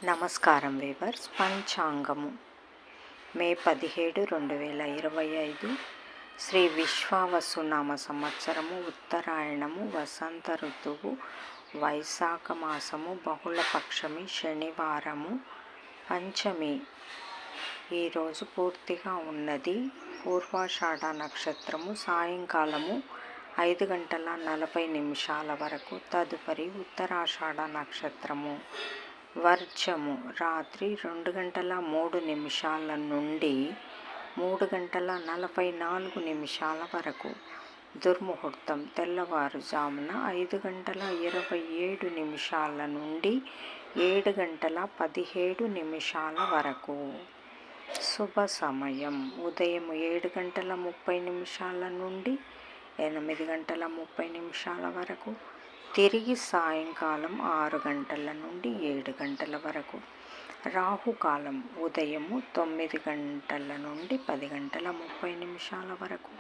నమస్కారం వీవర్స్. పంచాంగము మే 17, 2025 శ్రీ విశ్వావసునామ సంవత్సరము, ఉత్తరాయణము, వసంత ఋతువు, వైశాఖ మాసము, బహుళపక్షమి, శనివారము, పంచమి. ఈరోజు పూర్తిగా ఉన్నది. పూర్వాషాఢ నక్షత్రము సాయంకాలము 5:40 వరకు. తదుపరి ఉత్తరాషాఢ నక్షత్రము. వర్జము రాత్రి 2:03 నుండి 3:44 వరకు. దుర్ముహూర్తం తెల్లవారుజామున 5:27 నుండి 7:17 వరకు. శుభ సమయం ఉదయం 7:30 నుండి 8:30 వరకు. తిరిగి సాయంకాలం 6 నుండి 7 వరకు. రాహుకాలం ఉదయము 9 నుండి 10:30 వరకు.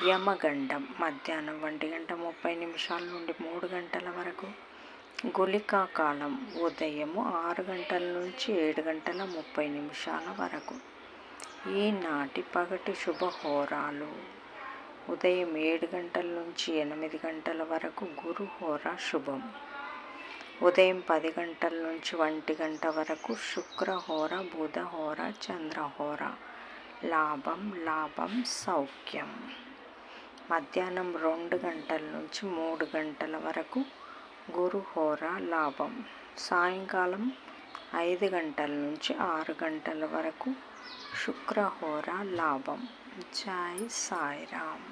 యమగండం మధ్యాహ్నం 1:30 నుండి 3 వరకు. గుళికా కాలం ఉదయము 6 నుంచి 7:30 వరకు. ఈనాటి పగటి శుభహోరాలు: ఉదయం 7 నుంచి 8 వరకు గురుహోర శుభం. ఉదయం 10 నుంచి 1 వరకు శుక్రహోర, బుధహోర, చంద్రహోర. లాభం సౌఖ్యం. మధ్యాహ్నం 2 నుంచి 3 వరకు గురుహోర లాభం. సాయంకాలం 5 నుంచి 6 వరకు శుక్రహోర లాభం. జై సాయిరామ్.